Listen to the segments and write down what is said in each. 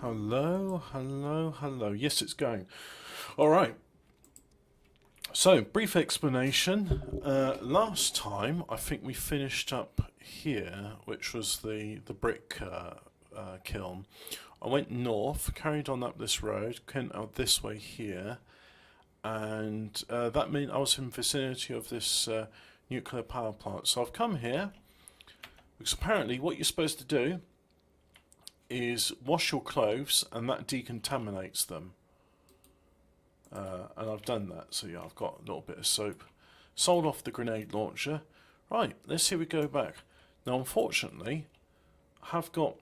Hello, hello, hello. Yes, it's going. All right. So, brief explanation. Last time, I think we finished up here, which was the brick kiln. I went north, carried on up this road, came out this way here, and that meant I was in the vicinity of this nuclear power plant. So I've come here, because apparently what you're supposed to do is wash your clothes, and that decontaminates them. And I've done that, so yeah, I've got a little bit of soap. Sold off the grenade launcher. Right, let's see, we go back. Now, unfortunately, I have got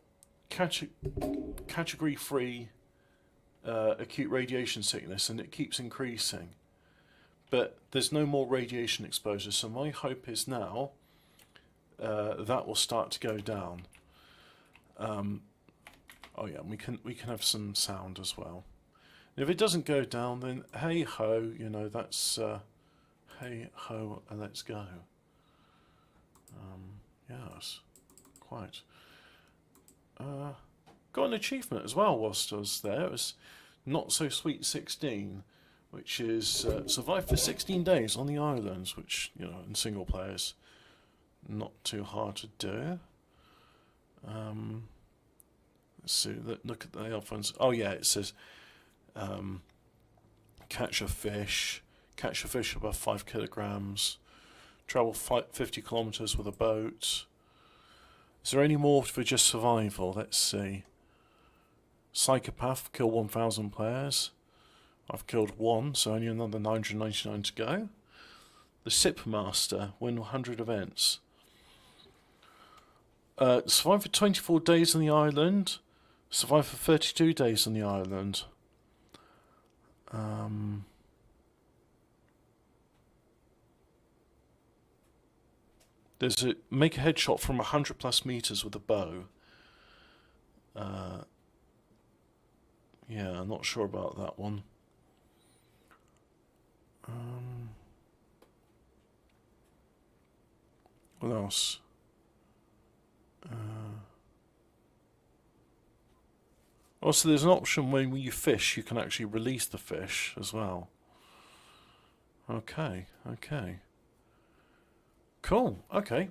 category 3 acute radiation sickness, and it keeps increasing. But there's no more radiation exposure, so my hope is now that will start to go down. Oh yeah, we can have some sound as well. If it doesn't go down, then hey ho, you know, that's hey ho, and let's go. Yes, quite. Got an achievement as well whilst I was there. It was Not So Sweet 16, which is survive for 16 days on the islands, which, you know, in single players, not too hard to do. Let's see, look at the other ones. Oh yeah, it says catch a fish above 5 kilograms, travel 50 kilometers with a boat. Is there any more for just survival? Let's see. Psychopath, kill 1,000 players. I've killed 1, so only another 999 to go. The Sip Master, win 100 events. Survive for 24 days on the island. Survive for 32 days on the island. There's a make a headshot from 100 plus meters with a bow. Yeah, I'm not sure about that one. What else? Also, there's an option when you fish, you can actually release the fish as well. Okay. Cool, okay.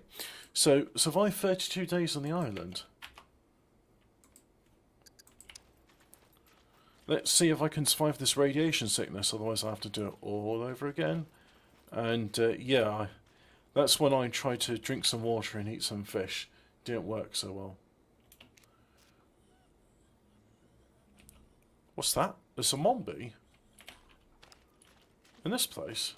So, survive 32 days on the island. Let's see if I can survive this radiation sickness, otherwise I have to do it all over again. And, yeah, that's when I tried to drink some water and eat some fish. Didn't work so well. What's that? There's a zombie in this place.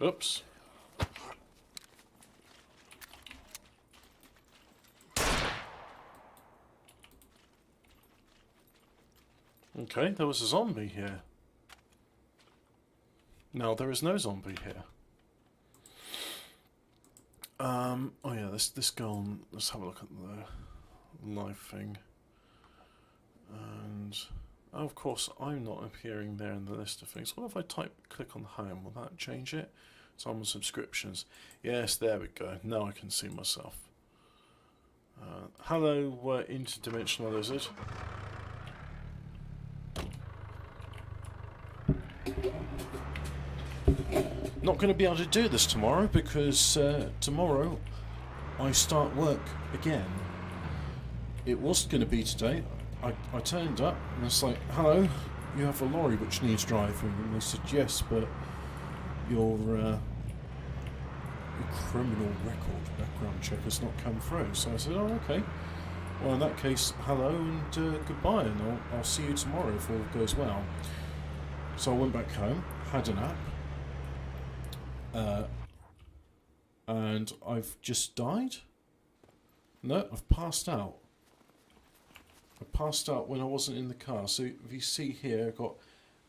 Oops. Okay, there was a zombie here. Now there is no zombie here. Oh yeah, this girl, let's have a look at the live thing. And, oh, of course, I'm not appearing there in the list of things. What if I click on home? Will that change it? It's on subscriptions. Yes, there we go. Now I can see myself. Hello, interdimensional lizard. Not going to be able to do this tomorrow because tomorrow I start work again. It was going to be today. I turned up and it's like, hello, you have a lorry which needs driving. And they said, yes, but your criminal record background check has not come through. So I said, oh, okay. Well, in that case, hello and goodbye, and I'll see you tomorrow if all goes well. So I went back home, had a nap. And I've just died? No, I've passed out. I passed out when I wasn't in the car. So if you see here, I've got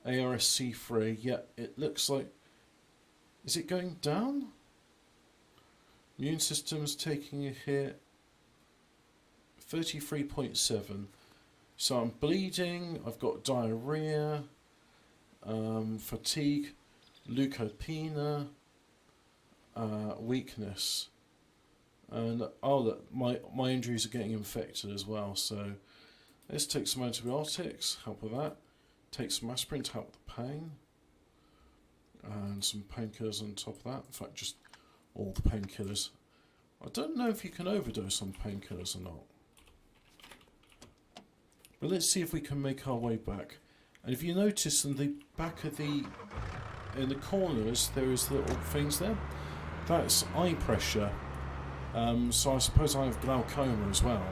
ARS C3. Yeah, it looks like... Is it going down? Immune system's taking a hit. 33.7. So I'm bleeding, I've got diarrhea, fatigue. leukopenia, weakness, and look, my injuries are getting infected as well. So let's take some antibiotics, help with that. Take some aspirin to help with the pain, and some painkillers on top of that. In fact, just all the painkillers. I don't know if you can overdose on painkillers or not. But let's see if we can make our way back. And if you notice in the back of in the corners, there is little things there. That's eye pressure. So I suppose I have glaucoma as well,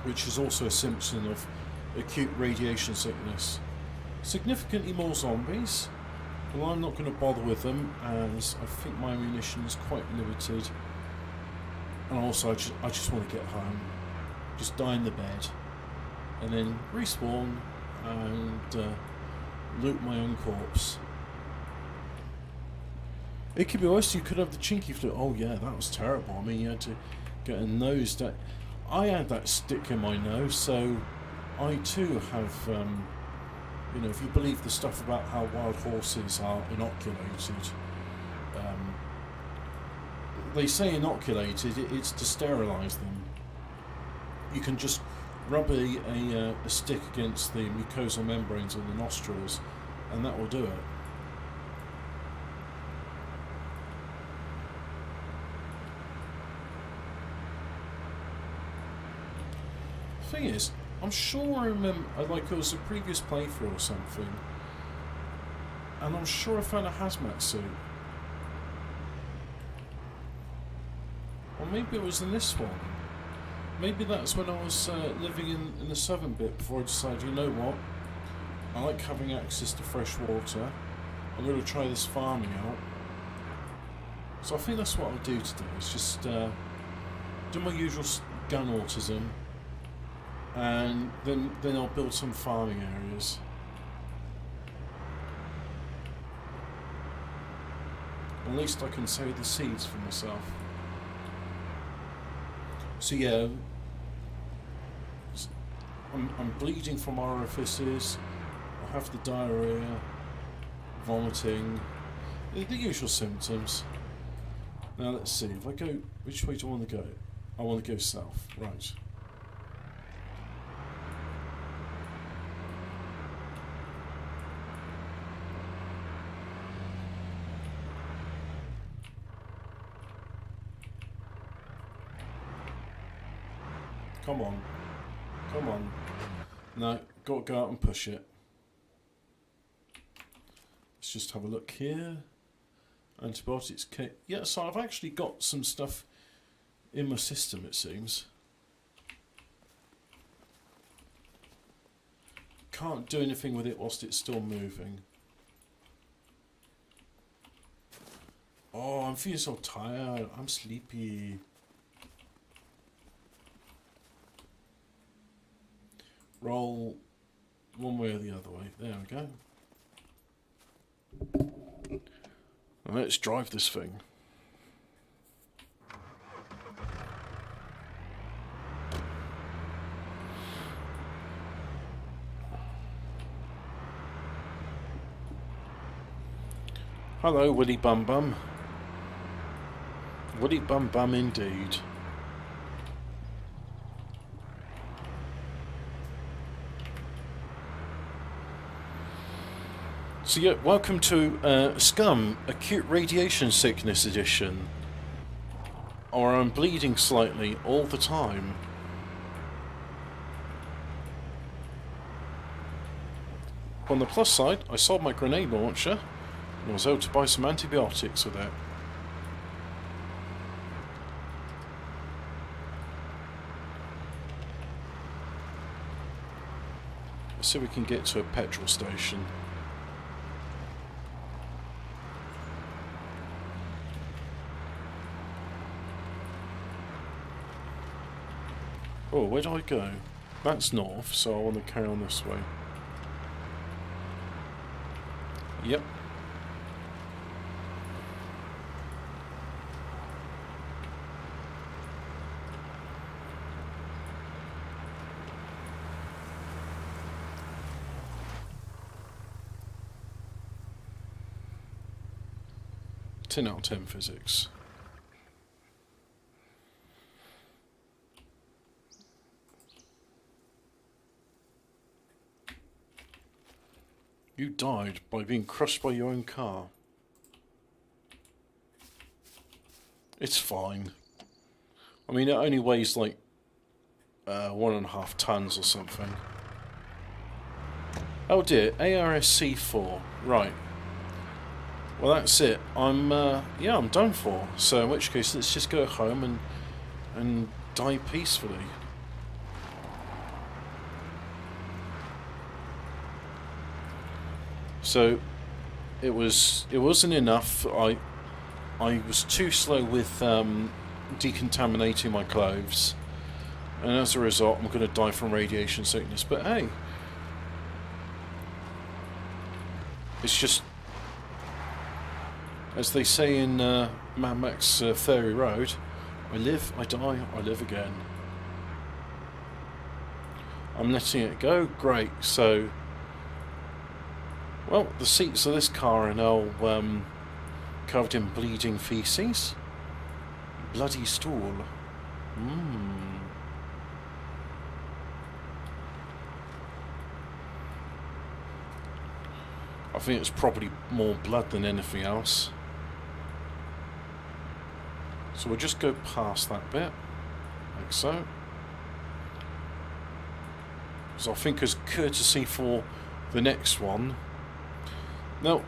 which is also a symptom of acute radiation sickness. Significantly more zombies. Well, I'm not going to bother with them, as I think my ammunition is quite limited. And also, I just want to get home. Just die in the bed. And then respawn and loot my own corpse. It could be worse. You could have the chinky flu. Oh yeah, that was terrible. I mean, you had to get a nose that... I had that stick in my nose, so I too have... you know, if you believe the stuff about how wild horses are inoculated, they say inoculated, it's to sterilise them. You can just rub a stick against the mucosal membranes of the nostrils, and that will do it. The thing is, I'm sure I remember, like it was a previous playthrough or something, and I'm sure I found a hazmat suit. Or maybe it was in this one. Maybe that's when I was living in the southern bit before I decided, you know what, I like having access to fresh water. I'm going to try this farming out. So I think that's what I'll do today, is just do my usual gun autism, and then I'll build some farming areas. At least I can save the seeds for myself. So yeah, I'm bleeding from orifices, I have the diarrhea, vomiting, the usual symptoms. Now let's see, if I go, which way do I want to go? I want to go south, right. Come on. Come on. No, got to go out and push it. Let's just have a look here. Antibiotics kit. Yeah, so I've actually got some stuff in my system, it seems. Can't do anything with it whilst it's still moving. Oh, I'm feeling so tired. I'm sleepy. Roll one way or the other way. There we go. Now let's drive this thing. Hello, Woody Bum Bum. Woody Bum Bum indeed. So yeah, welcome to Scum, Acute Radiation Sickness Edition. Or I'm bleeding slightly all the time. On the plus side, I sold my grenade launcher and I was able to buy some antibiotics with it. Let's see if we can get to a petrol station. Oh, where do I go? That's north, so I want to carry on this way. Yep. 10 out of 10 physics. You died by being crushed by your own car. It's fine. I mean, it only weighs like 1.5 tons or something. Oh dear, ARS C4. Right. Well, that's it. I'm done for. So in which case, let's just go home and die peacefully. So it wasn't enough. I was too slow with decontaminating my clothes, and as a result, I'm going to die from radiation sickness. But hey, it's just, as they say in Mad Max Fury Road, I live, I die, I live again. I'm letting it go. Great. So, well, the seats of this car are now covered in bleeding feces. Bloody stool. I think it's probably more blood than anything else. So we'll just go past that bit, like so. So I think as courtesy for the next one. Now,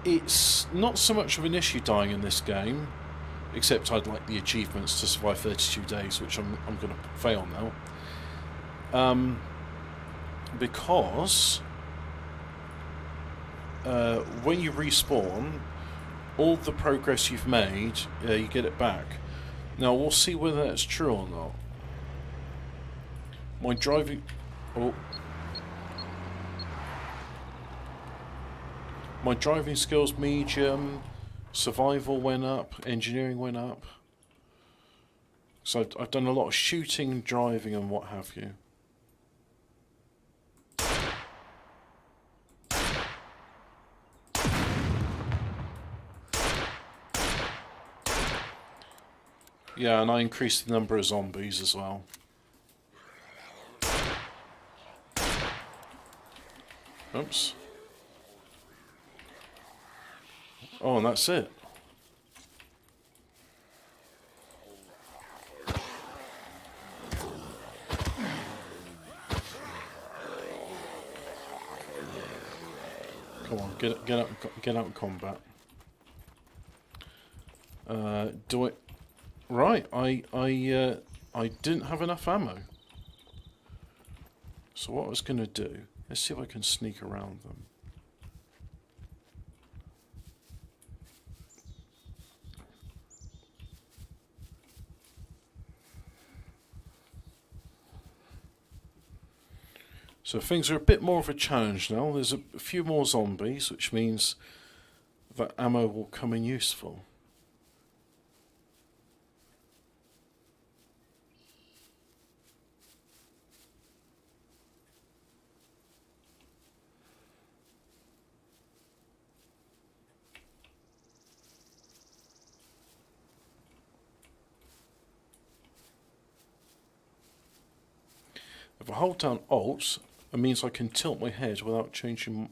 it's not so much of an issue dying in this game, except I'd like the achievements to survive 32 days, which I'm going to fail now. Because when you respawn, all the progress you've made, you get it back. Now we'll see whether that's true or not. My driving... Oh. My driving skills medium, survival went up, engineering went up. So I've done a lot of shooting, driving and what have you. Yeah, and I increased the number of zombies as well. Oops. Oh, and that's it. Come on, get out in combat. Do it. Right, I didn't have enough ammo. So what I was going to do, let's see if I can sneak around them. So things are a bit more of a challenge now. There's a few more zombies, which means that ammo will come in useful. If I hold down Alt, it means I can tilt my head without changing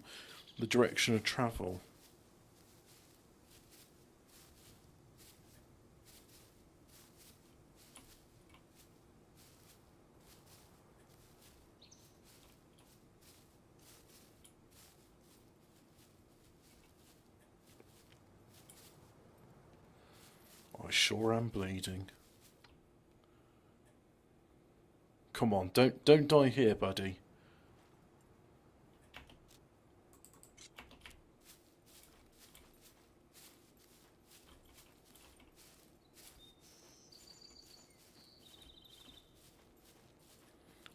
the direction of travel. I sure am bleeding. Come on, don't die here, buddy.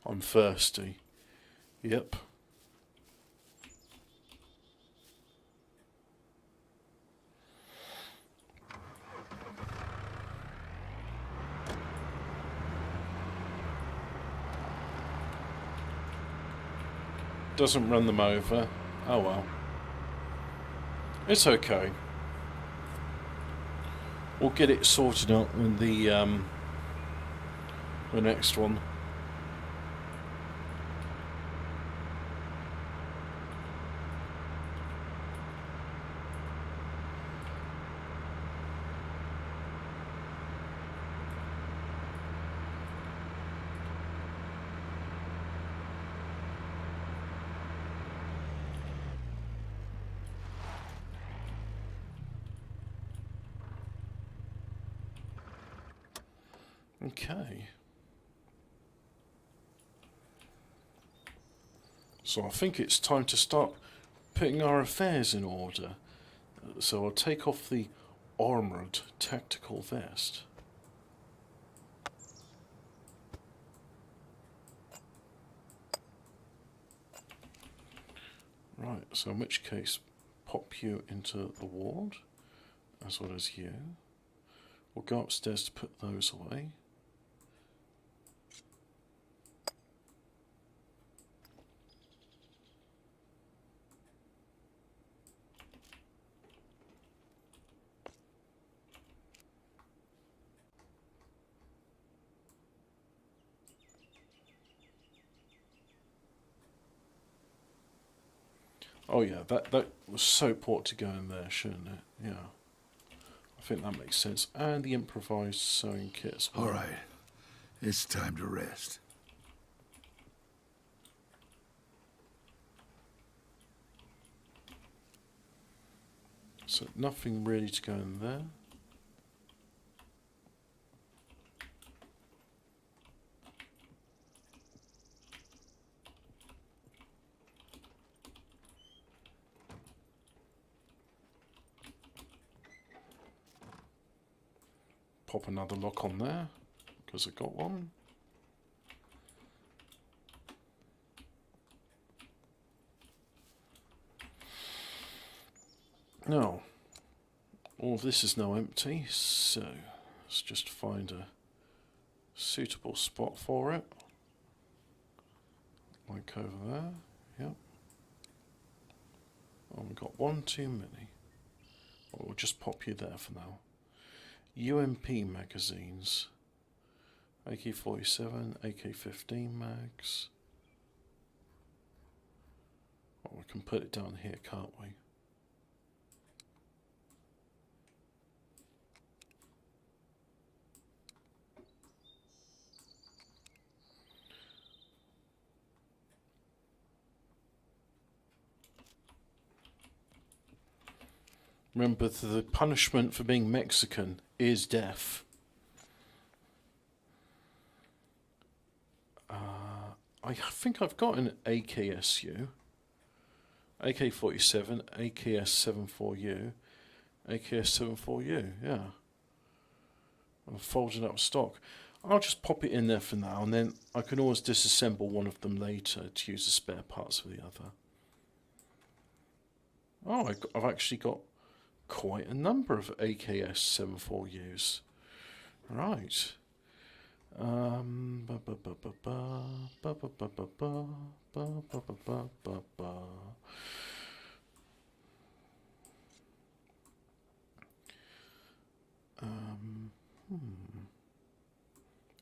I'm thirsty. Yep. Doesn't run them over. Oh well. It's okay. we'll get it sorted out in the next one. Okay. So I think it's time to start putting our affairs in order. So I'll take off the armoured tactical vest. Right, so in which case, pop you into the ward, as well as you. We'll go upstairs to put those away. Oh yeah, that was so port to go in there, shouldn't it? Yeah. I think that makes sense. And the improvised sewing kit as well. All right. It's time to rest. So nothing really to go in there. Pop another lock on there, because I got one. Now, all of this is now empty, so let's just find a suitable spot for it. Like over there, yep. Oh, we've got one too many. Well, we'll just pop you there for now. UMP magazines. AK-47, AK-15 mags. Oh, we can put it down here, can't we? Remember, the punishment for being Mexican is death. I think I've got an AKSU, AK-47, AKS-74U, AKS-74U, yeah. I'm folding up stock. I'll just pop it in there for now, and then I can always disassemble one of them later to use the spare parts for the other. Oh, I've actually got quite a number of AKS-74Us. Right.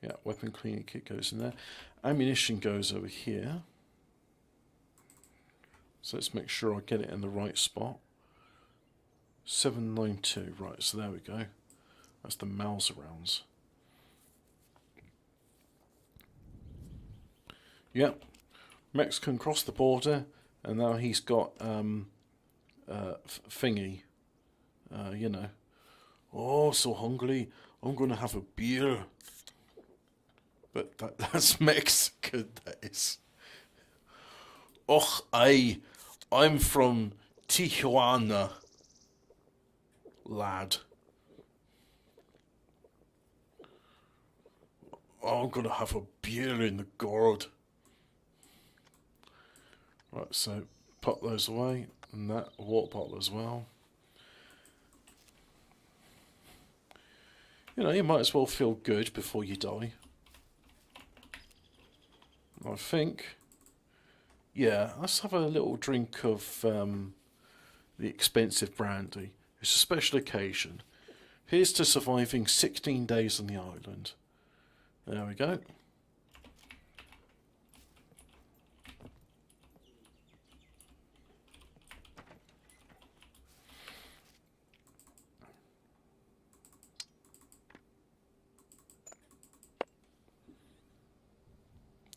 Yeah, weapon cleaning kit goes in there. Ammunition goes over here. So let's make sure I get it in the right spot. 792, right, so there we go. That's the Mauser rounds. Yep, Mexican crossed the border, and now he's got thingy, you know. Oh, so hungry, I'm gonna have a beer. But that's Mexican, that is. Och, I'm from Tijuana, lad. Oh, I'm gonna have a beer in the gourd. Right, so pop those away, and that water bottle as well. You know, you might as well feel good before you die. I think, yeah, let's have a little drink of the expensive brandy. It's a special occasion. Here's to surviving 16 days on the island. There we go.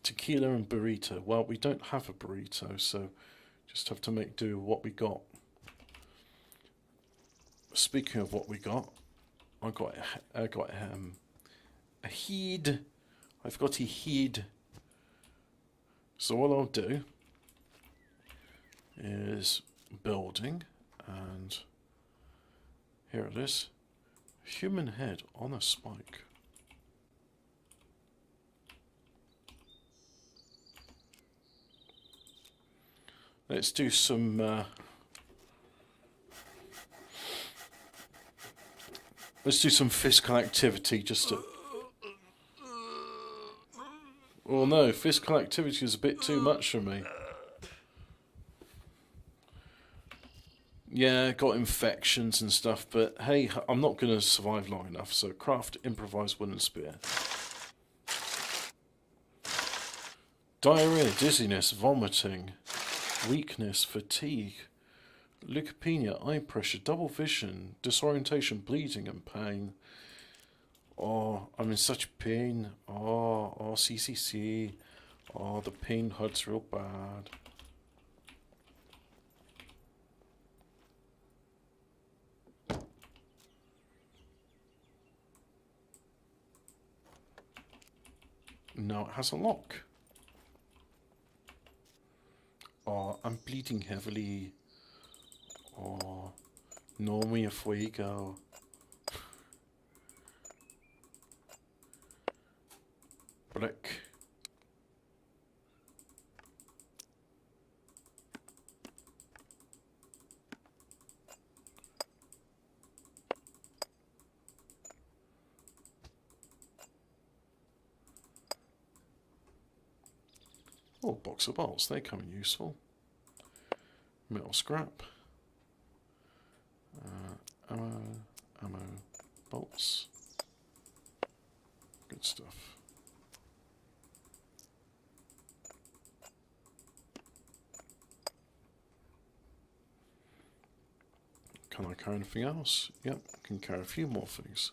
Tequila and burrito. Well, we don't have a burrito, so just have to make do with what we got. Speaking of what we got, I got a heed. I've got a heed. So what I'll do is building, and here it is. Human head on a spike. Let's do some physical activity just to... Well, no, physical activity is a bit too much for me. Yeah, got infections and stuff, but hey, I'm not going to survive long enough, so craft improvised wooden spear. Diarrhea, dizziness, vomiting, weakness, fatigue, leukopenia, eye pressure, double vision, disorientation, bleeding and pain. Oh, I'm in such pain. Oh, CCC. Oh, the pain hurts real bad. Now it has a lock. Oh, I'm bleeding heavily. Oh, no me a fuego. Brick. Oh, box of bolts, they come in useful. Metal scrap. Ammo, bolts. Good stuff. Can I carry anything else? Yep, I can carry a few more things.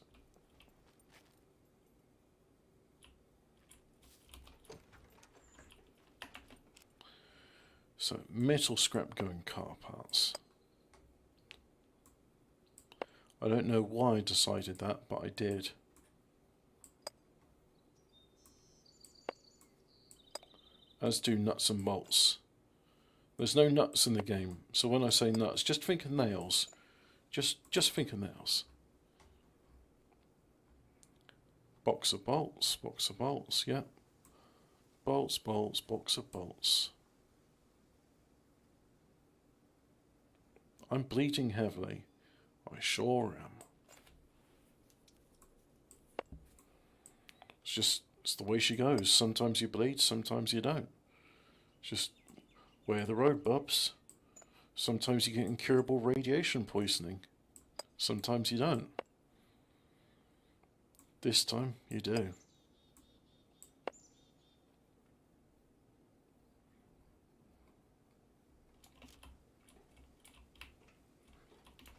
So, metal scrap going car parts. I don't know why I decided that, but I did. As do nuts and bolts. There's no nuts in the game, so when I say nuts, just think of nails. Just think of nails. Box of bolts, yeah. Bolts, box of bolts. I'm bleeding heavily. I sure am. It's the way she goes. Sometimes you bleed, sometimes you don't. Just wear the road, bubs. Sometimes you get incurable radiation poisoning. Sometimes you don't. This time, you do.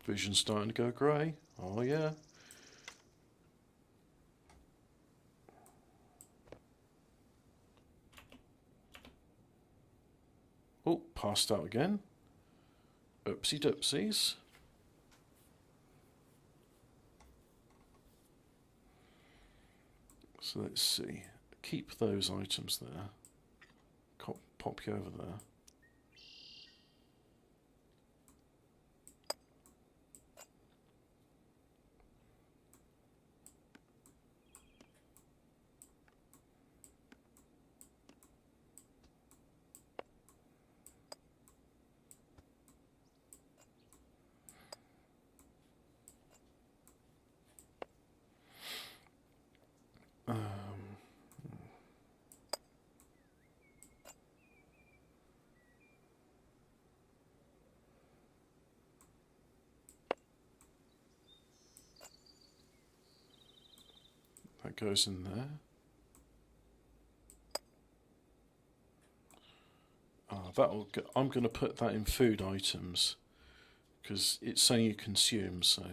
Vision's starting to go grey. Oh yeah. Oh, passed out again. Oopsie doopsies. So let's see. Keep those items there. Pop you over there. That goes in there. I'm going to put that in food items because it's saying you consume. So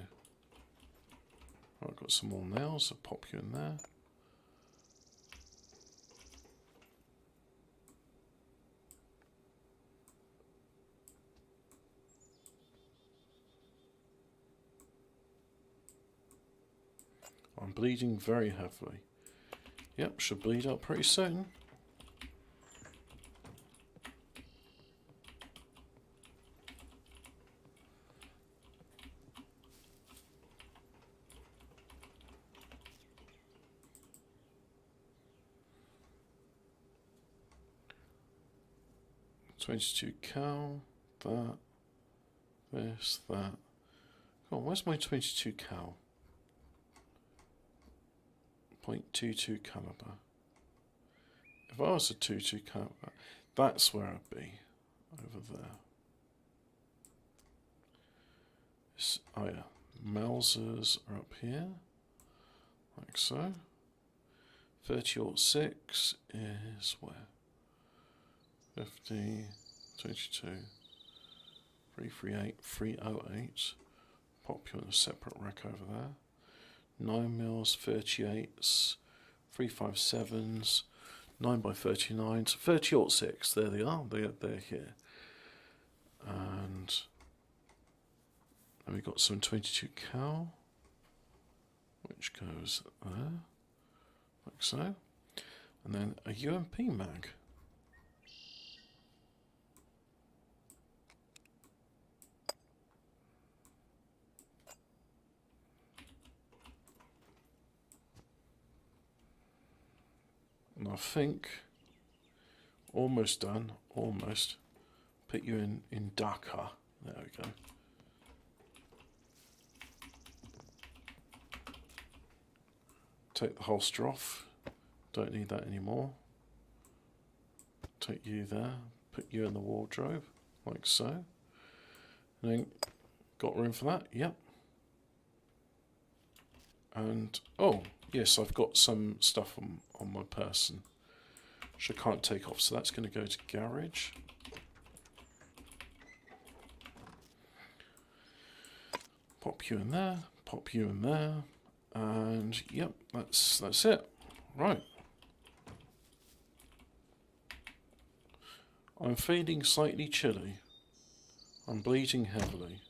I've got some more nails. I'll pop you in there. I'm bleeding very heavily. Yep, should bleed out pretty soon. $22 cal, that, this, that. Oh, where's my 22 cal? 0.22 caliber. If I was a 22 caliber, that's where I'd be. Over there. Oh yeah, Mausers are up here. Like so. 30-06 is where? 50, 22, 338, 308. Pop you in a separate rack over there. 9 mils, 38s, 357s, 9x39s, 30-06. There they are. They're here. And then we've got some 22 cal, which goes there, like so. And then a UMP mag. And I think almost done, almost. Put you in Dhaka. There we go. Take the holster off. Don't need that anymore. Take you there. Put you in the wardrobe, like so. And then, got room for that? Yep. And, oh, yes, I've got some stuff on my person, which I can't take off. So that's going to go to garage. Pop you in there, pop you in there, and yep, that's it. Right. I'm feeling slightly chilly. I'm bleeding heavily.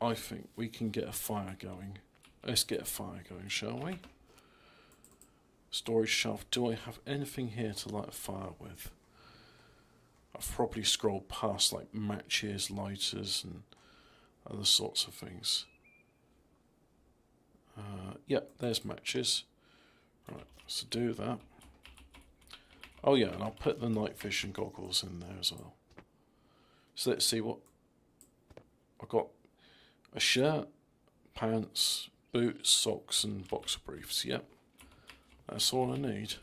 I think we can get a fire going. Let's get a fire going, shall we? Storage shelf. Do I have anything here to light a fire with? I've probably scrolled past like matches, lighters, and other sorts of things. Yep, there's matches. Right, so do that. Oh yeah, and I'll put the night vision goggles in there as well. So let's see what I've got. A shirt, pants, boots, socks, and boxer briefs. Yep, that's all I need.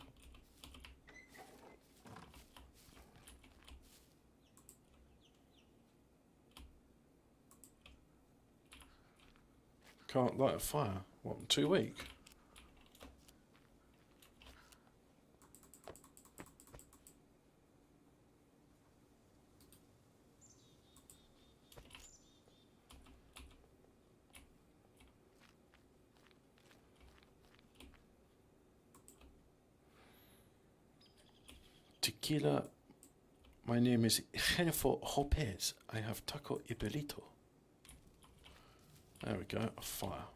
Can't light a fire. What, I'm too weak? Tequila. My name is Jennifer Lopez. I have taco y pelito. There we go, a fire.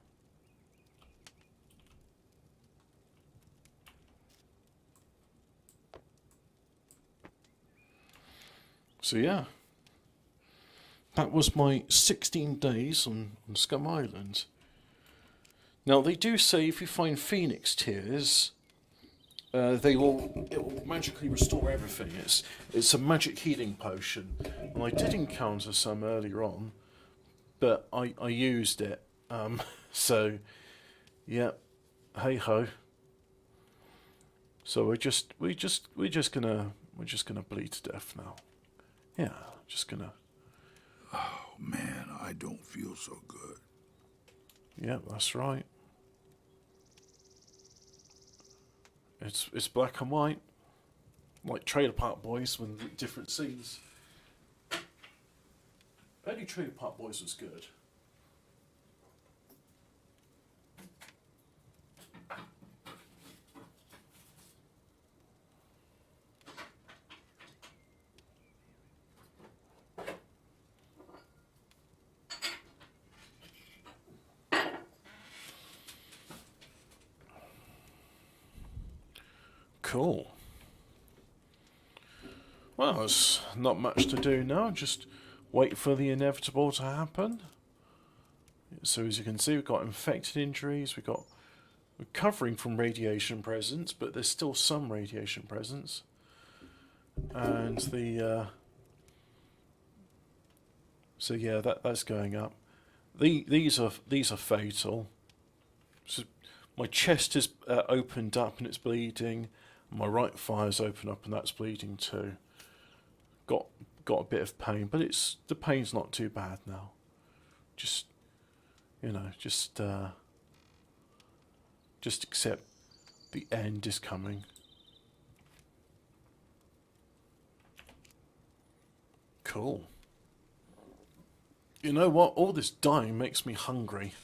So yeah, that was my 16 days on Scum Island. Now they do say if you find Phoenix tears, it will magically restore everything. It's a magic healing potion, and I did encounter some earlier on, but I used it. So yeah, hey ho. So we're just gonna bleed to death now. Yeah, just gonna. Oh man, I don't feel so good. Yep, that's right. It's black and white, like Trailer Park Boys with different scenes. Only Trailer Park Boys was good. Cool. Well, there's not much to do now, just wait for the inevitable to happen. So as you can see, we've got infected injuries, we're recovering from radiation presence, but there's still some radiation presence. And so yeah, that's going up. These are fatal. So my chest is opened up and it's bleeding. My right thigh's open up and that's bleeding too. Got a bit of pain, but the pain's not too bad now. Just accept the end is coming. Cool. You know what? All this dying makes me hungry.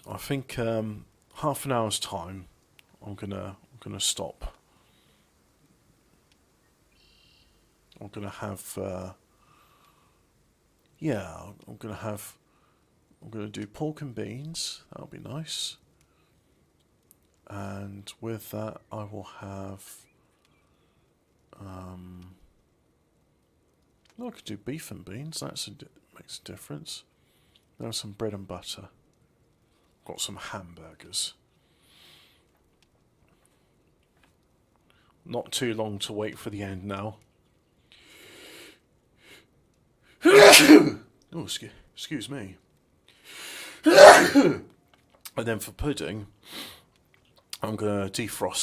I think half an hour's time, I'm gonna stop. I'm gonna have I'm gonna do pork and beans. That'll be nice. And with that, I will have. I could do beef and beans. Makes a difference. There's some bread and butter. Got some hamburgers. Not too long to wait for the end now. Oh, excuse me. And then for pudding, I'm gonna defrost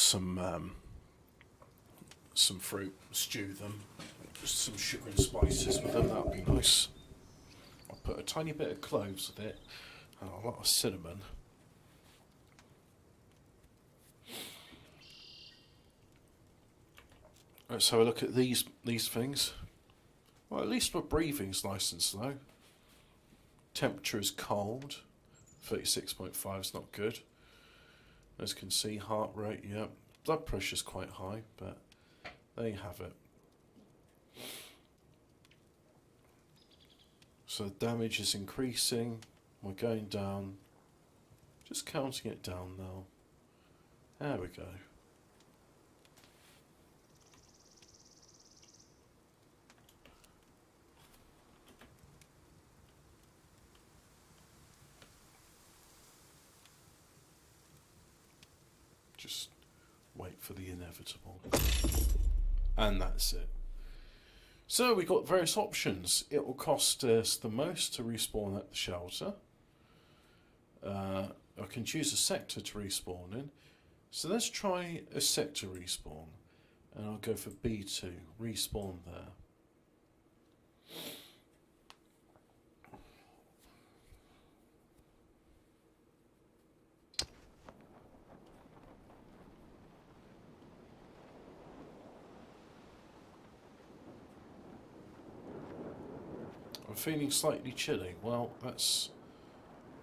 some fruit, stew them, just some sugar and spices with them. That'll be nice. I'll put a tiny bit of cloves with it, and a lot of cinnamon. Let's have a look at these things. Well, at least my breathing's nice and slow. Temperature is cold. 36.5 is not good. As you can see, heart rate, yeah. Blood pressure's quite high, but there you have it. So the damage is increasing. We're going down. Just counting it down now. There we go. Just wait for the inevitable. And that's it. So we got various options. It will cost us the most to respawn at the shelter. I can choose a sector to respawn in. So let's try a sector respawn. And I'll go for B2, respawn there. I'm feeling slightly chilly. Well, that's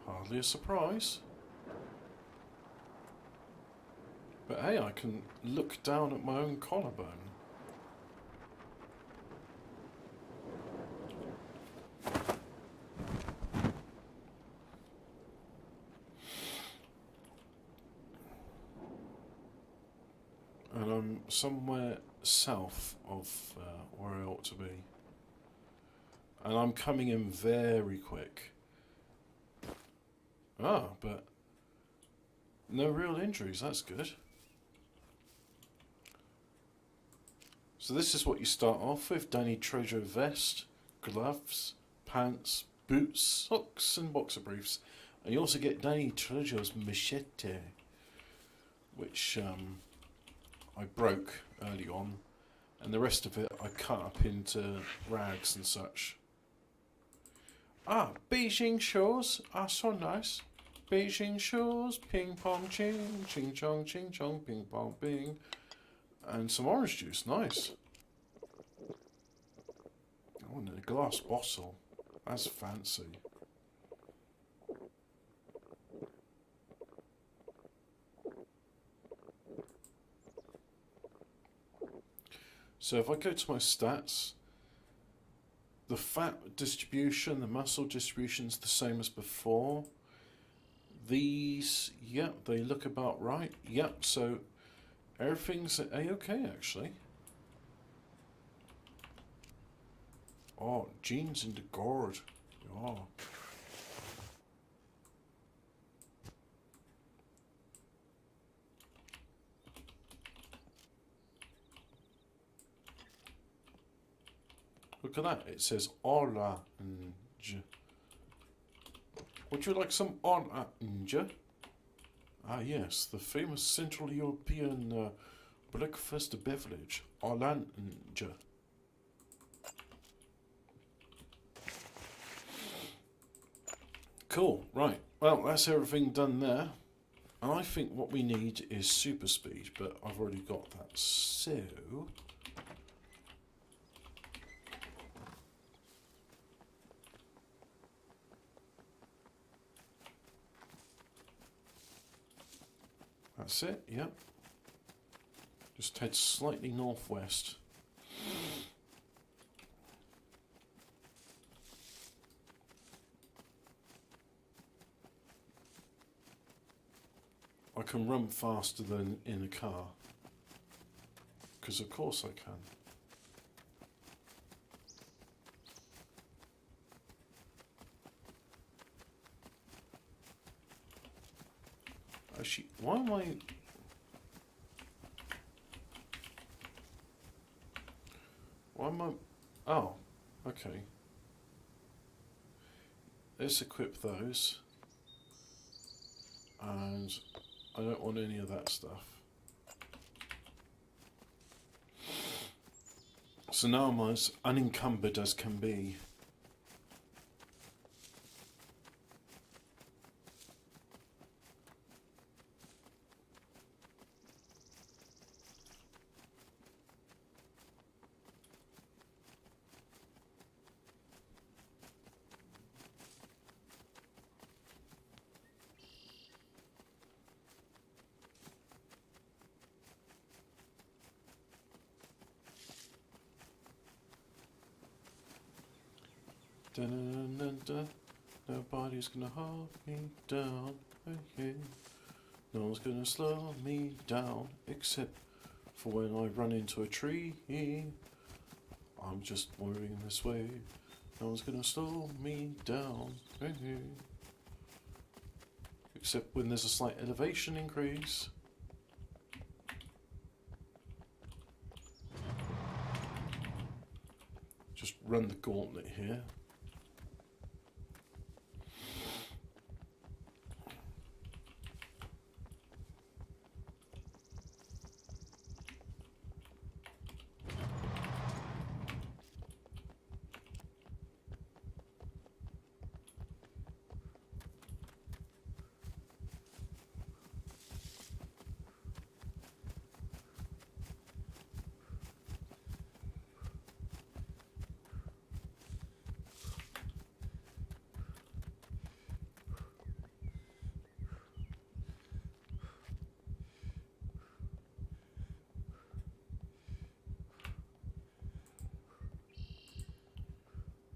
hardly a surprise. But hey, I can look down at my own collarbone. And I'm somewhere south of where I ought to be. And I'm coming in very quick. But no real injuries, that's good. So this is what you start off with. Danny Trejo vest, gloves, pants, boots, socks and boxer briefs. And you also get Danny Trejo's machete, which I broke early on. And the rest of it I cut up into rags and such. Ah, Beijing shores are so nice. Beijing shores, ping pong ching, ching chong, ping pong bing. And some orange juice, nice. Oh, and a glass bottle. That's fancy. So if I go to my stats, the fat distribution, the muscle distribution is the same as before. These, yep, they look about right. Yep, so everything's A-okay actually. Oh, genes in the gourd. Oh. Look at that, it says orange. Would you like some orange? Ah yes, the famous Central European breakfast beverage, orange. Cool, right, well that's everything done there. And I think what we need is super speed, but I've already got that, so... That's it, yep. Just head slightly northwest. I can run faster than in a car. Because of course I can. Actually, why am I... Why am I... Oh, okay. Let's equip those. And I don't want any of that stuff. So now I'm as unencumbered as can be. Dun, dun, dun. Nobody's gonna hold me down. Okay. No one's gonna slow me down, except for when I run into a tree. I'm just moving this way. No one's gonna slow me down. Okay. Except when there's a slight elevation increase. Just run the gauntlet here.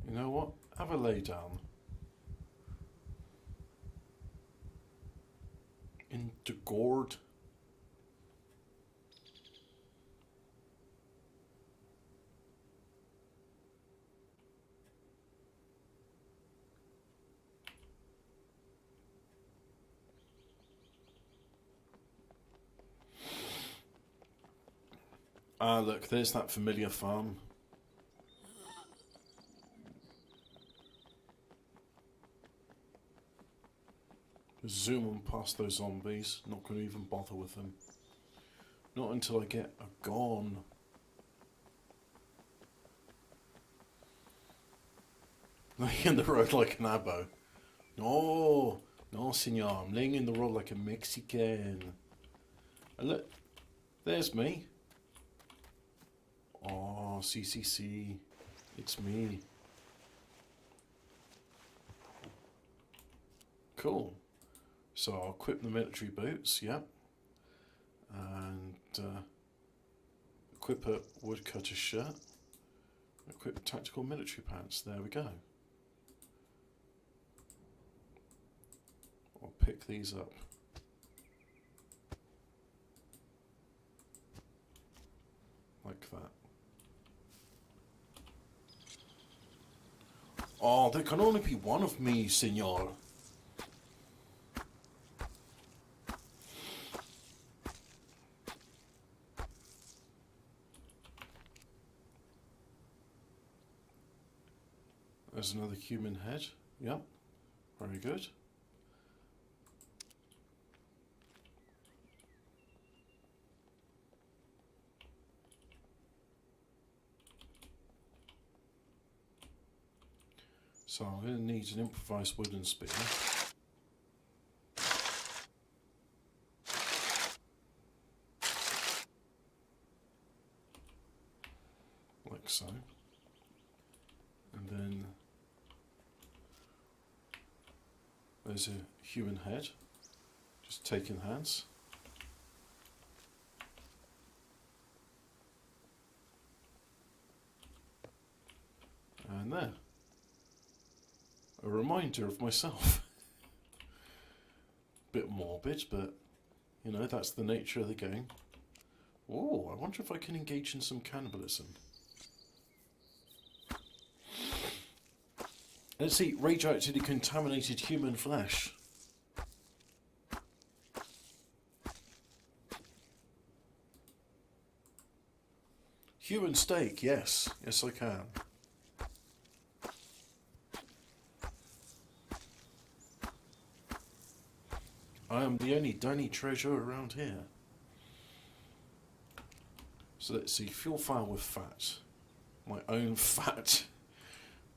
You know what? Have a lay down. Into gourd. Ah, look, there's that familiar farm. Zoom on past those zombies. Not going to even bother with them. Not until I get a gone. Laying in the road like an abo. No, no, senor. I'm laying in the road like a Mexican. And look, there's me. Oh, CCC. It's me. Cool. So I'll equip the military boots, yep. And equip a woodcutter shirt. Equip tactical military pants. There we go. I'll pick these up. Like that. Oh, there can only be one of me, senor. There's another human head. Yep. Very good. So I'm going to need an improvised wooden spear. Like so. And then there's a human head. Just take in hands. And there. A reminder of myself. Bit morbid, but you know, that's the nature of the game. Oh, I wonder if I can engage in some cannibalism. Let's see, radioactively contaminated human flesh. Human steak, yes. Yes, I can. I am the only Danny treasure around here. So let's see, fuel fire with fat. My own fat.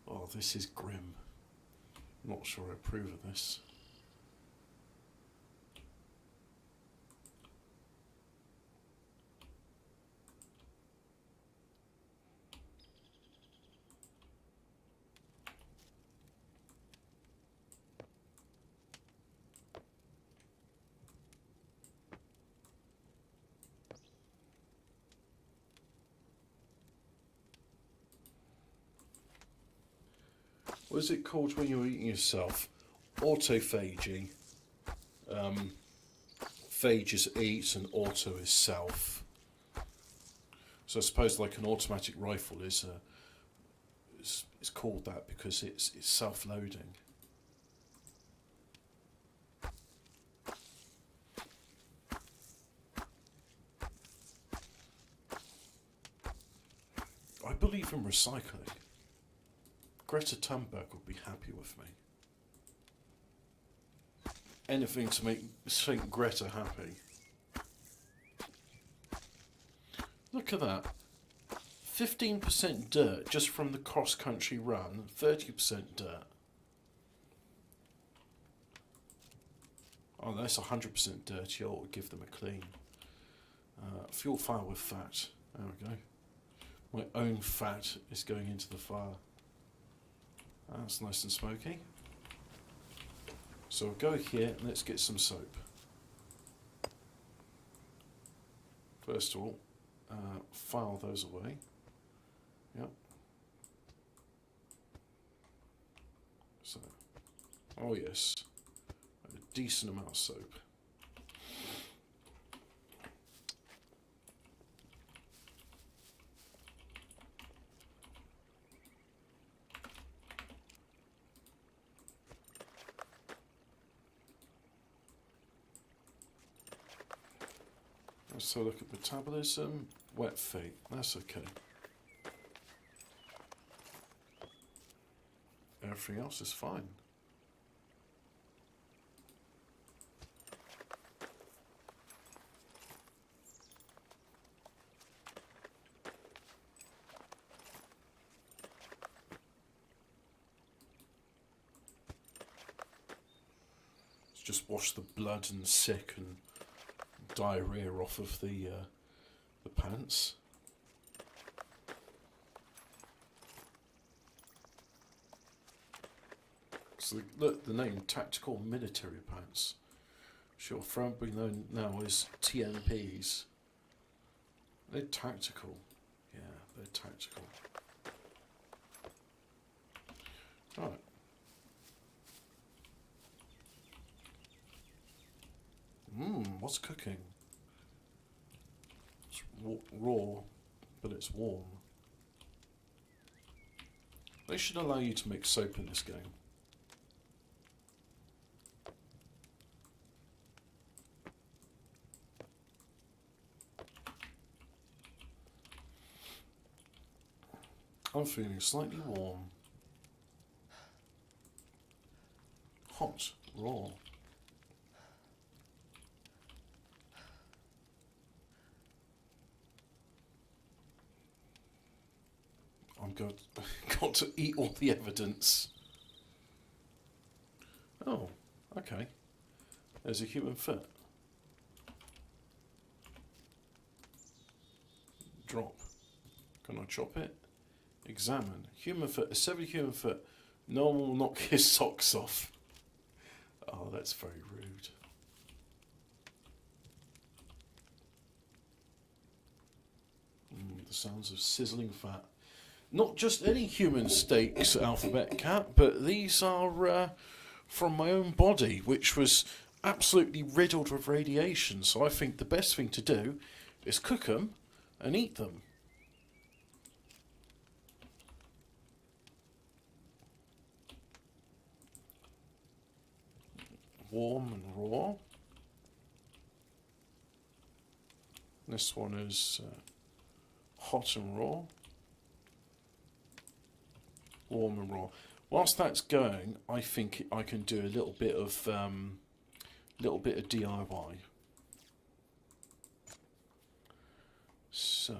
Oh, this is grim. Not sure I approve of this. What is it called when you're eating yourself? Autophagy. Phage is eat and auto is self. So I suppose like an automatic rifle is it's called that because it's self-loading. I believe in recycling. Greta Thunberg would be happy with me. Anything to make Saint Greta happy. Look at that. 15% dirt just from the cross-country run, 30% dirt. Oh, that's 100% dirty. I'll give them a clean. Fuel fire with fat. There we go. My own fat is going into the fire. That's nice and smoky. So we'll go here and let's get some soap. First of all, file those away. Yep. So, oh yes, a decent amount of soap. Let's have a look at metabolism. Wet feet, that's okay. Everything else is fine. just wash the blood and sick and diarrhea off of the pants. So look, the name Tactical Military Pants. Sure, probably known now as TMPs. They're tactical. Yeah, they're tactical. Right. What's cooking? It's raw, but it's warm. They should allow you to make soap in this game. I'm feeling slightly warm. Hot, raw. I'm got to eat all the evidence. Oh, okay. There's a human foot. Drop. Can I chop it? Examine. Human foot. A severed human foot. No one will knock his socks off. Oh, that's very rude. The sounds of sizzling fat. Not just any human steaks, Alphabet Cat, but these are from my own body, which was absolutely riddled with radiation. So I think the best thing to do is cook them and eat them. Warm and raw. This one is hot and raw. Warm and raw. Whilst that's going, I think I can do a little bit of DIY. So.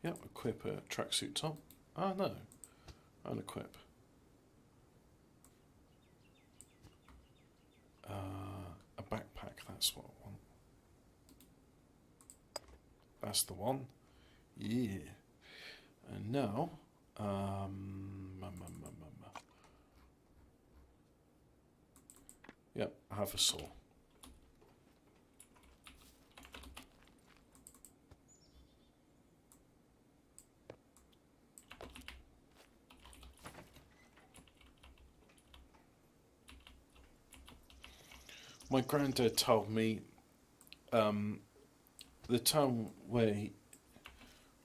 Yep, equip a tracksuit top. Ah, no. Unequip. A backpack, that's what I want. That's the one. Yeah. And now, yep, I have a saw. My granddad told me the town where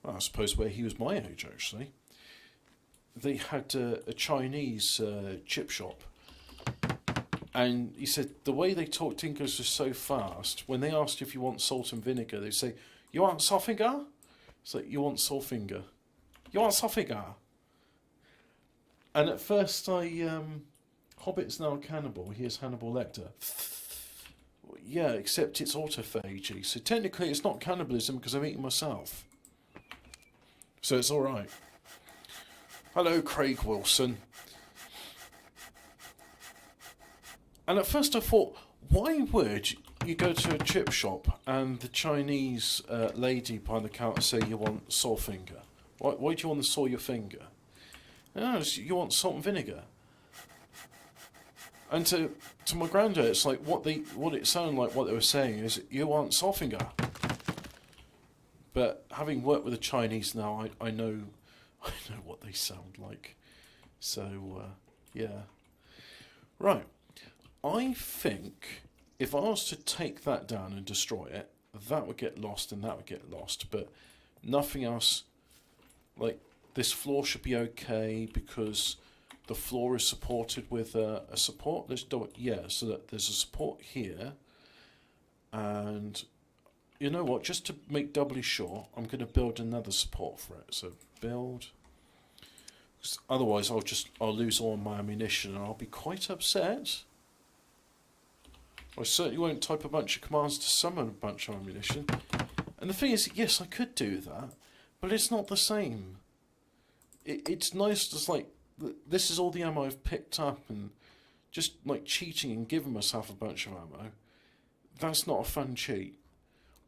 I suppose where he was my age actually, they had a Chinese chip shop. And he said the way they talked English was so fast, when they asked if you want salt and vinegar, they say, "You want salt finger?" It's like, "You want salt finger?" "You want salt finger?" And at first Hobbit's now a cannibal, here's Hannibal Lecter. Yeah, except it's autophagy, so technically it's not cannibalism because I'm eating myself. So it's alright. Hello, Craig Wilson. And at first I thought, why would you go to a chip shop and the Chinese lady behind the counter say you want salt finger? Why do you want to saw your finger? No, you want salt and vinegar. And to my granddad, it's like what it sounded like. What they were saying is, you want salt finger. But having worked with the Chinese now, I know what they sound like. So yeah, right. I think if I was to take that down and destroy it, that would get lost and that would get lost. But nothing else. Like this floor should be okay because the floor is supported with a support. Let's do it. Yeah, so that there's a support here. And you know what? Just to make doubly sure, I'm going to build another support for it. So build. Otherwise, I'll lose all my ammunition and I'll be quite upset. I certainly won't type a bunch of commands to summon a bunch of ammunition. And the thing is, yes, I could do that, but But it's not the same. It's nice to like, this is all the ammo I've picked up, and just like cheating and giving myself a bunch of ammo. That's not a fun cheat.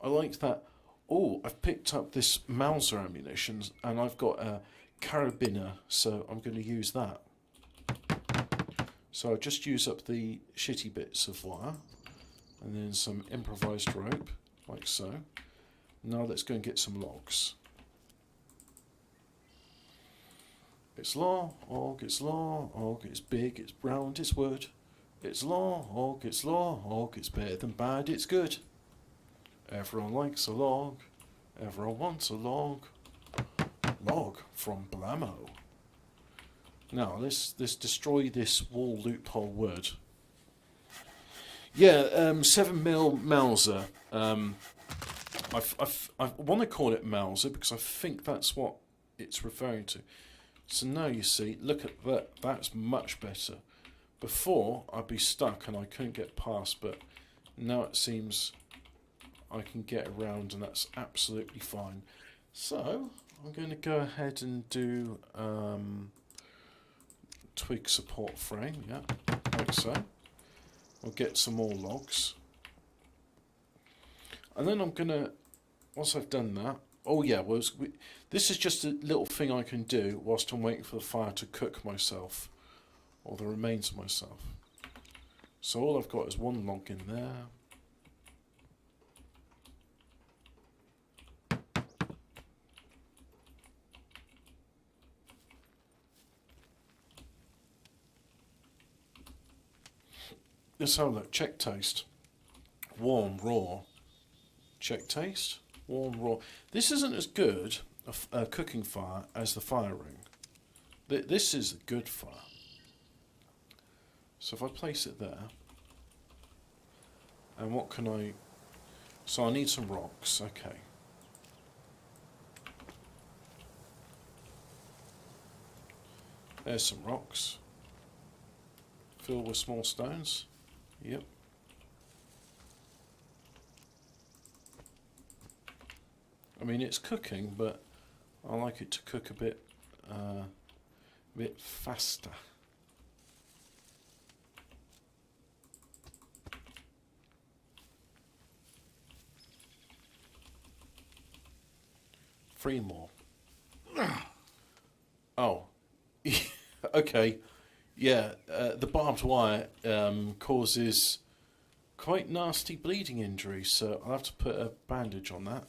I like that. Oh, I've picked up this Mauser ammunition and I've got a carabiner, so I'm going to use that. So I'll just use up the shitty bits of wire and then some improvised rope, like so. Now let's go and get some logs. It's log, it's log, it's big, it's round, it's wood. It's log, it's better than bad, it's good. Everyone likes a log, everyone wants a log. Log from Blammo. Now let's destroy this wall loophole wood. Yeah, 7mm Mauser. I want to call it Mauser because I think that's what it's referring to. So now you see, look at that. That's much better. Before I'd be stuck and I couldn't get past, but now it seems I can get around and that's absolutely fine. So I'm going to go ahead and do twig support frame, yeah, like so. I'll get some more logs. And then I'm going to, once I've done that, oh yeah, well, this is just a little thing I can do whilst I'm waiting for the fire to cook myself, or the remains of myself. So all I've got is one log in there. Let's have a look. Check taste. Warm, raw. Check taste. Warm, raw. This isn't as good a cooking fire as the fire ring. This is a good fire. So if I place it there, and what can I... So I need some rocks, okay. There's some rocks. Filled with small stones. Yep. I mean, it's cooking, but I like it to cook a bit faster. Three more. Oh, okay. Yeah, the barbed wire causes quite nasty bleeding injuries, so I'll have to put a bandage on that.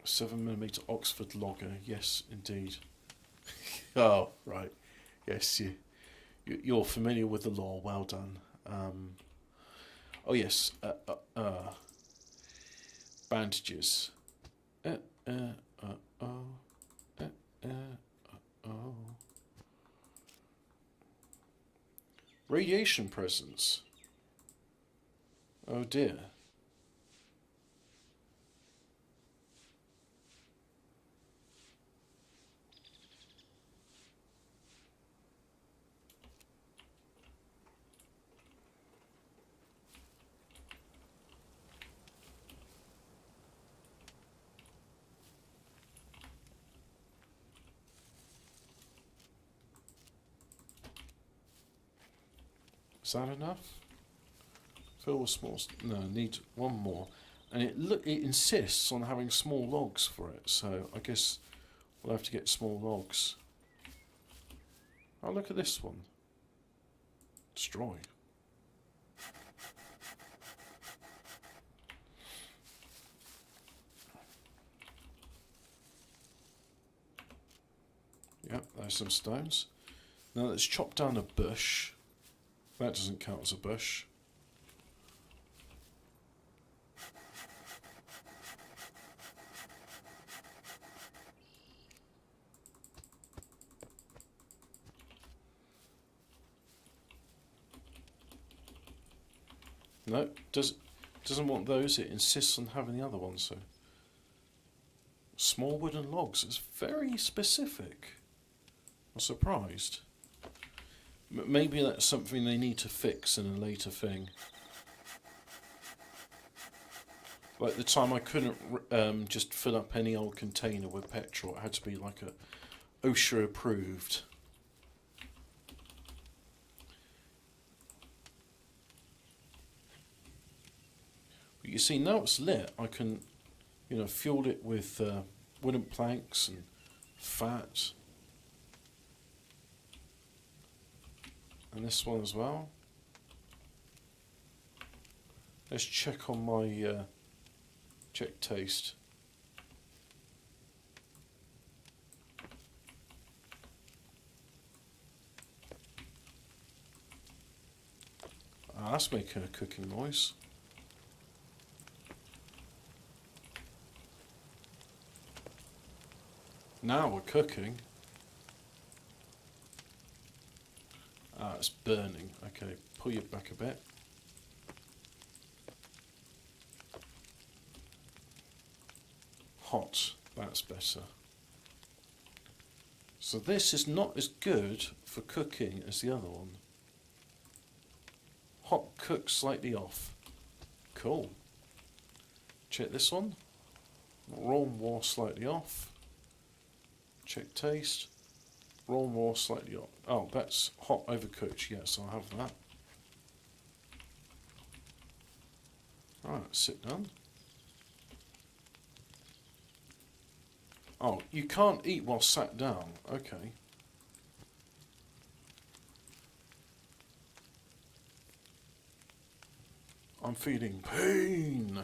A 7mm Oxford logger, yes, indeed. Oh, right. Yes, you're familiar with the law. Well done. Oh yes. Bandages. Radiation presence. Oh dear. Is that enough? Fill with small... No, need one more. And it insists on having small logs for it, so I guess we'll have to get small logs. Oh, look at this one. Destroy. Yep, there's some stones. Now let's chop down a bush. That doesn't count as a bush. No, doesn't want those. It insists on having the other ones. So small wooden logs. It's very specific. I'm surprised. Maybe that's something they need to fix in a later thing. Like the time I couldn't just fill up any old container with petrol. It had to be like a OSHA approved. But you see, now it's lit, I can, you know, fuel it with wooden planks and fat. And this one as well. Let's check on my check taste. Ah, that's making a cooking noise. Now we're cooking. Ah, it's burning. Okay, pull you back a bit. Hot, that's better. So this is not as good for cooking as the other one. Hot, cook, slightly off. Cool. Check this one. Raw and raw, slightly off. Check taste. Raw and raw, slightly off. Oh, that's hot, overcooked. Yes, I'll have that. Alright, sit down. Oh, you can't eat while sat down. Okay. I'm feeling pain.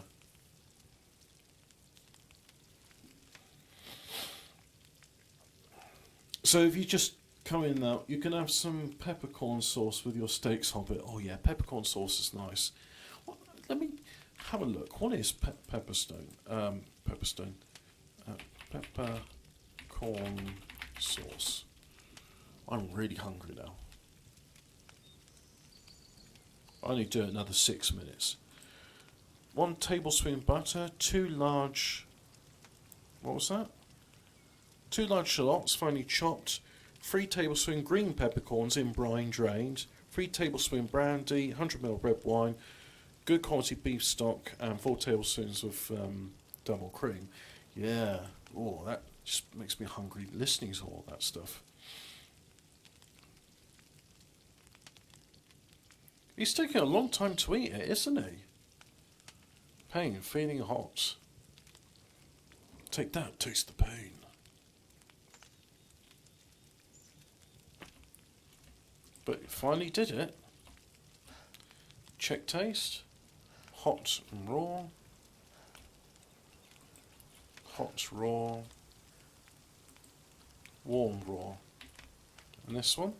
So if you just come in now, you can have some peppercorn sauce with your steaks, Hobbit. Oh yeah, peppercorn sauce is nice. Well, let me have a look. What is pepperstone? Pepperstone. Peppercorn sauce. I'm really hungry now. I only do it another 6 minutes. 1 tablespoon butter, 2 large... What was that? 2 large shallots, finely chopped. 3 tablespoon green peppercorns in brine drained. 3 tablespoon brandy, 100ml red wine, good quality beef stock, and 4 tablespoons of double cream. Yeah, oh, that just makes me hungry listening to all that stuff. He's taking a long time to eat it, isn't he? Pain, feeling hot. Take that, taste the pain. But he finally did it. Check taste. Hot and raw. Hot, raw. Warm, raw. And this one?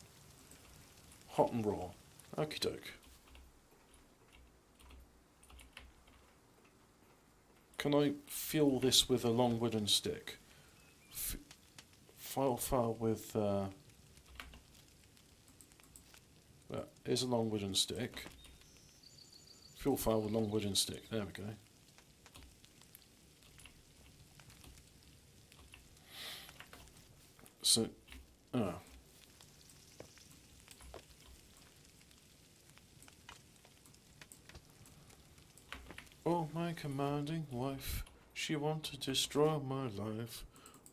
Hot and raw. Okie doke. Can I fuel this with a long wooden stick? File with... here's a long wooden stick. Fuel file with long wooden stick. There we go. So, oh, my commanding wife, she want to destroy my life.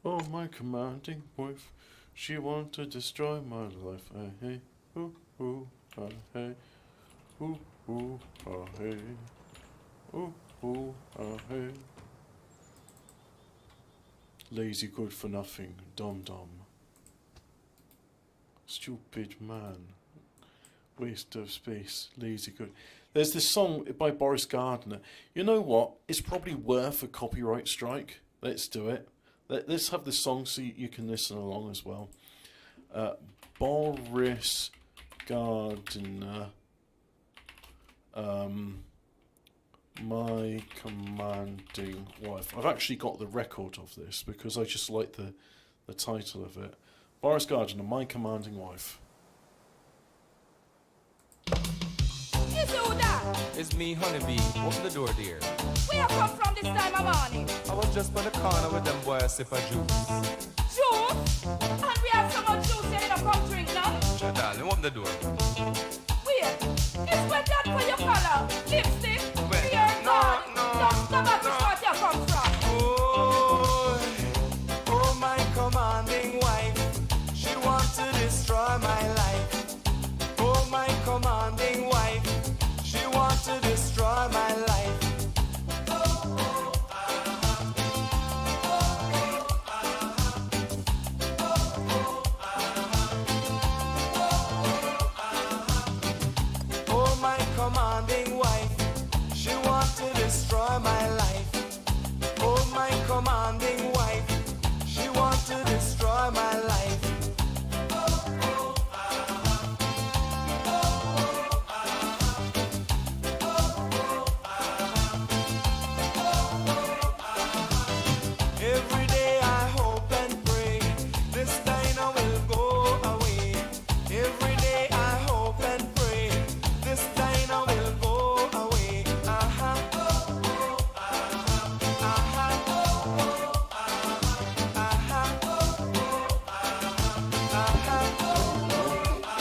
Oh, my commanding wife, she want to destroy my life. Hey, ooh, ooh, hey, ooh, ooh, hey, ooh, ooh, hey. Lazy good for nothing, dum-dum. Stupid man. Waste of space, lazy good. There's this song by Boris Gardner. You know what? It's probably worth a copyright strike. Let's do it. Let's have this song so you can listen along as well. Boris Gardner. My commanding wife. I've actually got the record of this because I just like the title of it. Boris Gardner, My Commanding Wife. Yes, who that? It's me, Honeybee. Open the door, dear. Where you come from this time of morning? I was just by the corner with them boys a sip of juice. Juice? And we have so much juice here in a come drink now? Sure, darling, what Open the door. Wait, it's when that for your color, lipstick, Wait, beer, no, card. no, That's the back no. spot you come from. Oh, oh my commanding wife, she wants to destroy my life. Oh my commanding wife, she wants to destroy my life. Oh my commanding wife, she wants to destroy my life. Oh my commanding wife, she wants to destroy my life. Every day I hope and pray this diner will go away. Every day I hope and pray this diner will go away.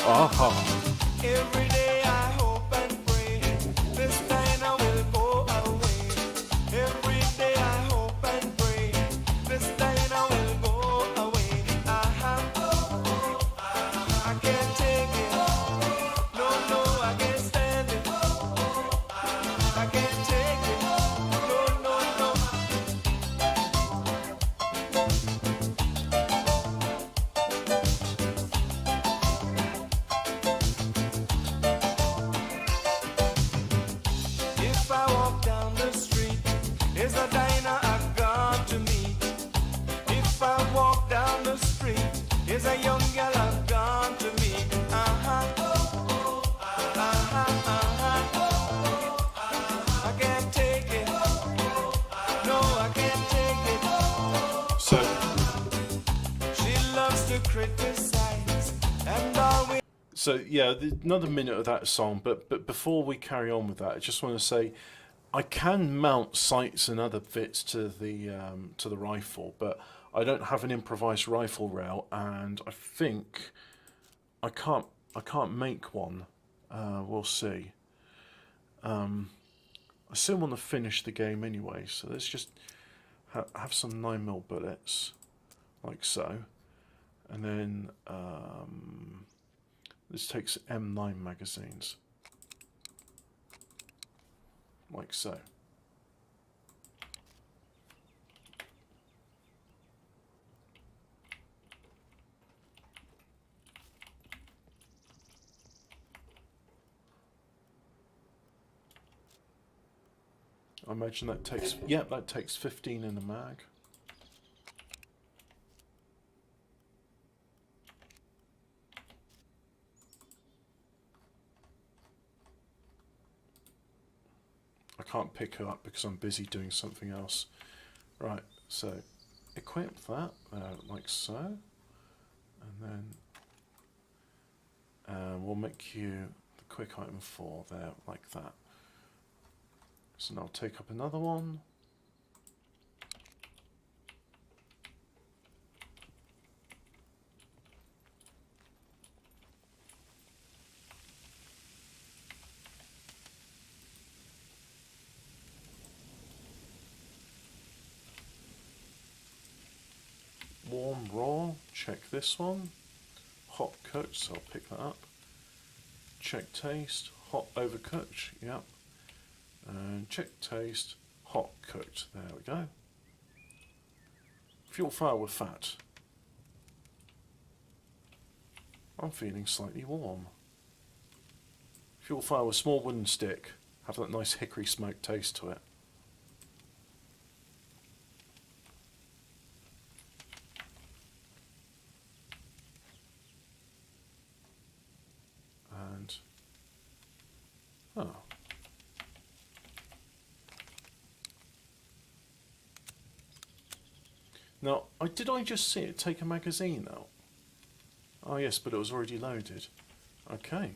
Aha. Every day I hope and pray this diner will go away. Every day I hope and pray this diner will go away. I can't take it. No, no, I can't stand it. I can't take it. No, no, no. If I walk down the street, is a diner I've gone to meet. If I walk down the street, is a young girl I've gone to meet. I can't take it. No, I can't take it. So, She loves to criticize and always. so yeah, another minute of that song. But before we carry on with that, I just want to say, I can mount sights and other bits to the rifle, but I don't have an improvised rifle rail, and I think I can't make one. We'll see. I still want to finish the game anyway, so let's just have some 9mm bullets, like so, and then this takes M9 magazines, like so. I imagine that takes, yeah, that takes 15 in a mag. I can't pick her up because I'm busy doing something else. Right, so equip that like so, and then we'll make you the quick item 4 there, like that. So now I'll take up another one. Warm raw, check this one. Hot cooked, so I'll pick that up. Check taste, hot overcooked, yep. And check taste, hot cooked, there we go. Fuel fire with fat. I'm feeling slightly warm. Fuel fire with small wooden stick, have that nice hickory smoke taste to it. And oh. Now, did I just see it take a magazine out? Oh yes, but it was already loaded. Okay.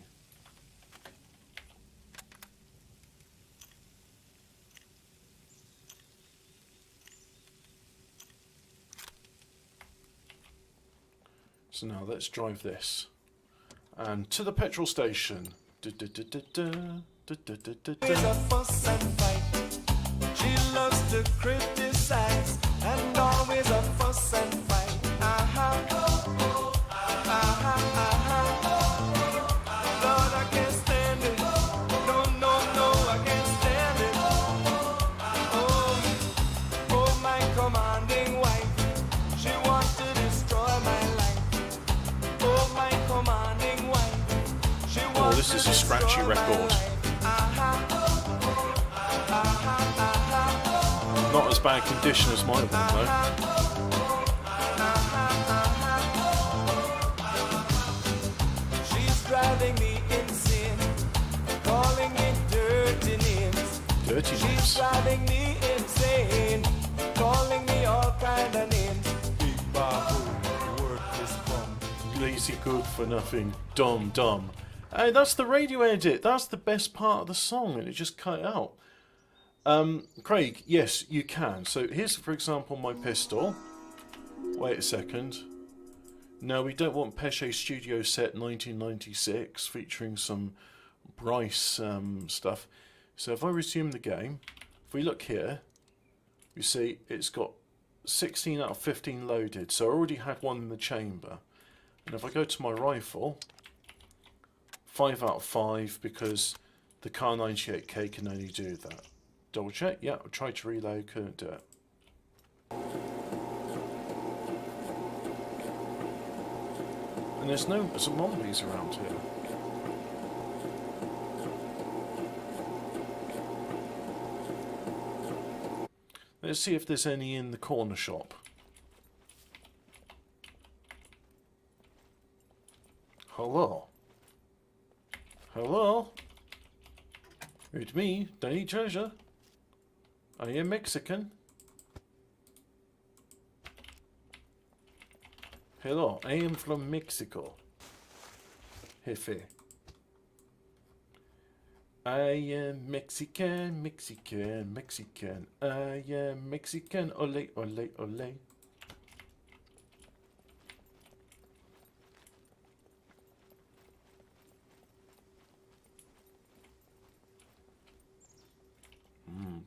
So now let's drive this. And to the petrol station. There's a fuss and fight. She loves to criticize, and always a fuss and fight. Lord, I can't stand it. No, no, no, I can't stand it. Oh, my commanding wife. She wants to destroy my life. Oh, my commanding wife. She wants this is a scratchy record. Not as bad condition as my one, though. She's driving me insane, calling me dirty names. Dirty She's names. driving me insane, calling me all kind of names. Big babu, worthless bum. Lazy, good for nothing, dumb. Hey, that's the radio edit. That's the best part of the song, and it just cut out. Craig, yes, you can. So here's, for example, my pistol. Wait a second. No, we don't want Pesce Studio Set 1996 featuring some Bryce stuff. So if I resume the game, if we look here, you see it's got 16 out of 15 loaded. So I already had one in the chamber. And if I go to my rifle, 5 out of 5 because the Car 98K can only do that. Double check. Yeah, I tried to reload, couldn't do it. And there's no zombies around here. Let's see if there's any in the corner shop. Hello? Hello? It's me, Danny Treasure. I am Mexican. Hello, I am from Mexico. Jefe. I am Mexican, Mexican, Mexican. I am Mexican, ole, ole, ole.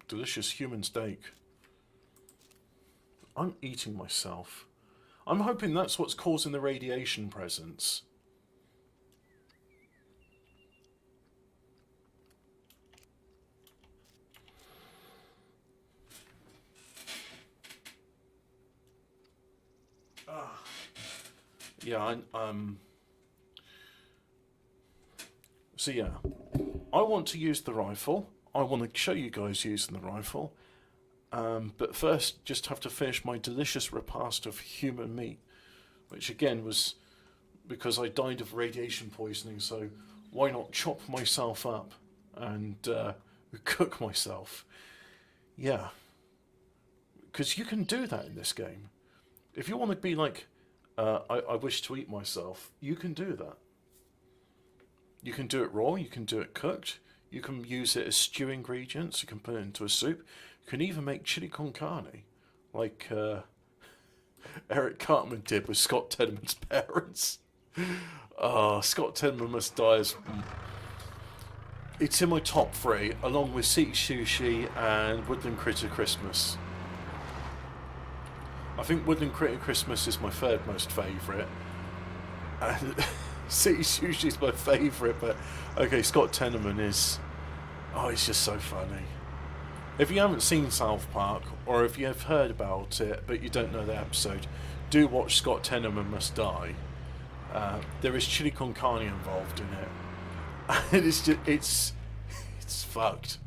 Delicious human steak. I'm eating myself. I'm hoping that's what's causing the radiation presence. Yeah, so yeah, I want to use the rifle. I want to show you guys using the rifle. But first, just have to finish my delicious repast of human meat, which again was because I died of radiation poisoning, so why not chop myself up and cook myself? Yeah. Because you can do that in this game. If you want to be like, I wish to eat myself, you can do that. You can do it raw, you can do it cooked, you can use it as stew ingredients, you can put it into a soup, you can even make chili con carne, like Eric Cartman did with Scott Tenorman's parents. Scott Tenorman Must Die is... It's in my top 3, along with Sea Sushi and Woodland Critter Christmas. I think Woodland Critter Christmas is my 3rd most favourite. And Sea Sushi is my favourite, but okay, Scott Tenorman is... Oh, he's just so funny. If you haven't seen South Park, or if you have heard about it, but you don't know the episode, do watch Scott Tenorman Must Die. There is chili con carne involved in it. And it's just, it's fucked.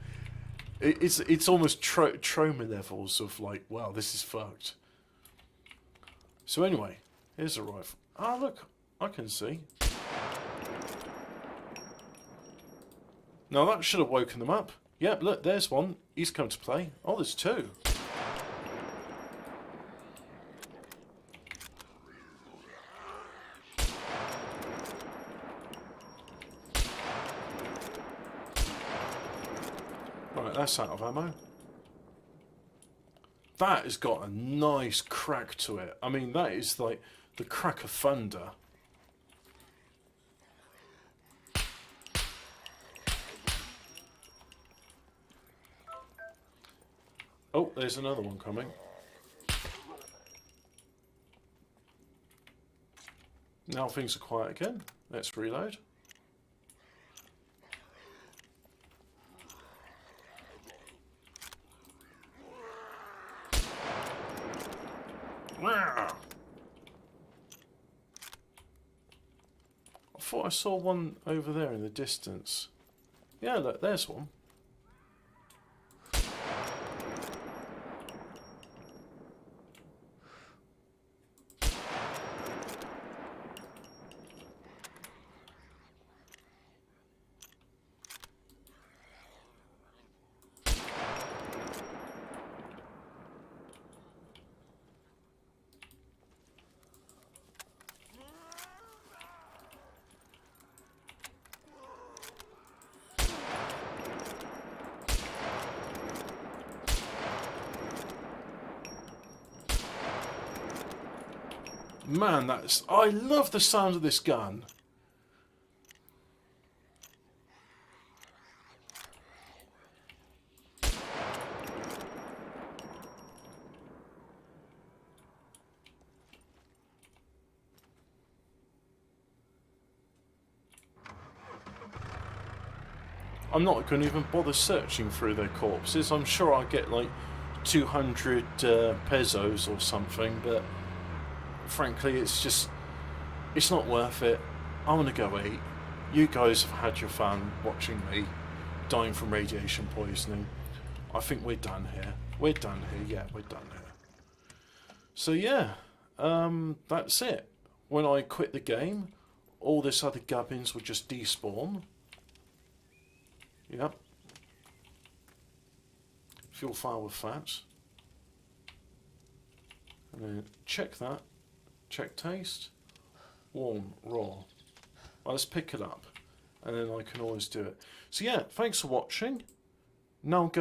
It's almost trauma levels of like, wow, this is fucked. So anyway, here's a rifle. Ah, look, I can see. Now that should have woken them up. Yep, look, there's one. He's come to play. Oh, there's 2. Right, that's out of ammo. That has got a nice crack to it. I mean, that is like the crack of thunder. Oh, there's another one coming. Now things are quiet again. Let's reload. I thought I saw one over there in the distance. Yeah, look, there's one. Man, I love the sound of this gun. I'm not going to even bother searching through their corpses. I'm sure I'll get like 200 pesos or something, but frankly, it's not worth it. I want to go eat. You guys have had your fun watching me dying from radiation poisoning. I think we're done here. We're done here. Yeah, we're done here. So yeah, that's it. When I quit the game, all this other gubbins would just despawn. Yep. Fuel file with fats. And then check that. Check taste. Warm, raw. Well, let's pick it up. And then I can always do it. So yeah, thanks for watching. Now I'm going